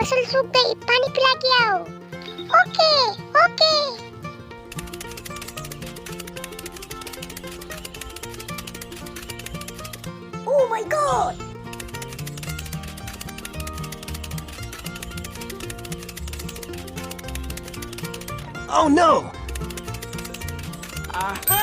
फसल सूख गई, पानी पिला के आओ। Okay okay. Oh my God! Oh no! Aha!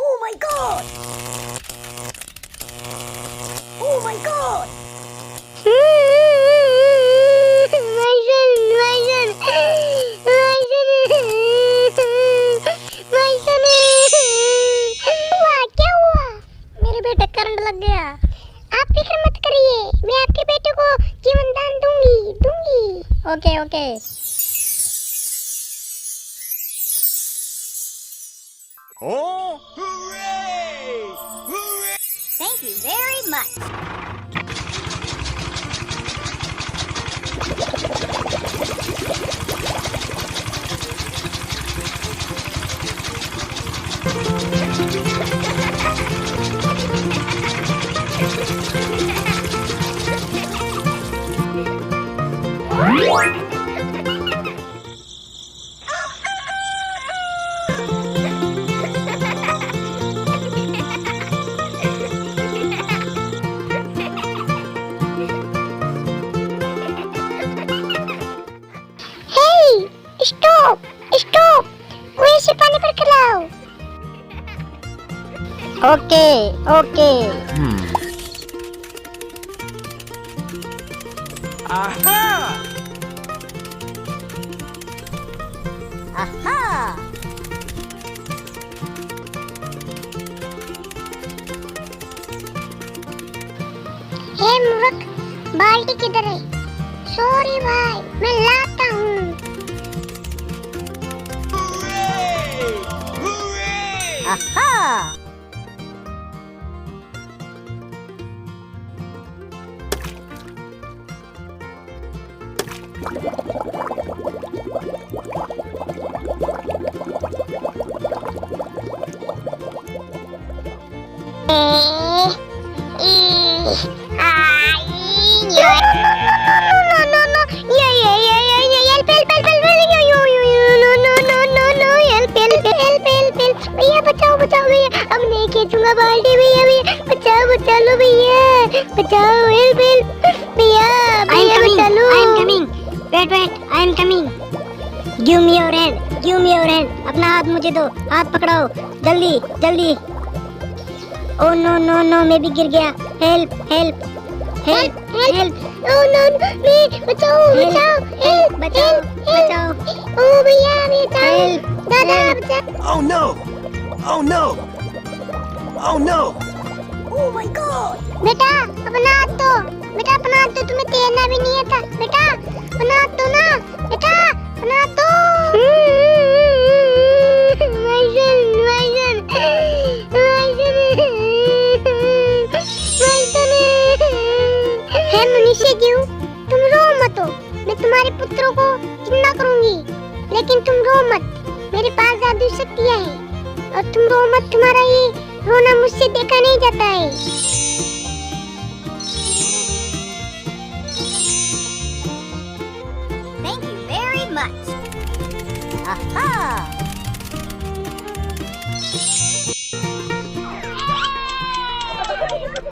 Oh my God! Oh my God! क्या हुआ? मेरे बेटे करंट लग गया। आप फिक्र मत करिए, मैं आपके बेटे को जीवन दान दूंगी। Okay okay. Oh! Hooray! Hooray! Thank you very much. Stop stop, वहीं से पानी भर के लाओ। Okay okay. Aha! Aha! हे मूर्ख, बाल्टी किधर है? सॉरी भाई, मैं लाता हूँ। Hooray! Hooray! Aha! बचाओ भैया, अब नहीं खींचूंगा बाल्टी भैया। बचाओ बचा लो भैया, बचाओ। हेल्प हेल्प भैया, बचा लो। I am coming. Wait, I am coming. Give me your hand. अपना हाथ मुझे दो, हाथ पकड़ाओ, जल्दी जल्दी। Oh no, मैं भी गिर गया। हेल्प हेल्प Oh no, मैं बचाओ। ओ भैया बचाओ, दादा बचाओ। Oh no! Oh no! Oh no! Oh my God! बेटा अपना हाथ दो, तुम्हें तैरना भी नहीं आता। बेटा अपना हाथ दो ना, बेटा अपना हाथ दो। हे मनुष्य जीव, तुम रो मत हो, मैं तुम्हारे पुत्रों को जिंदा करूंगी, लेकिन तुम रो मत। मेरे पास जादू शक्तियाँ हैं और तुम रो मत, तुम्हारा ये रोना मुझसे देखा नहीं जाता है। Thank you very much. Aha!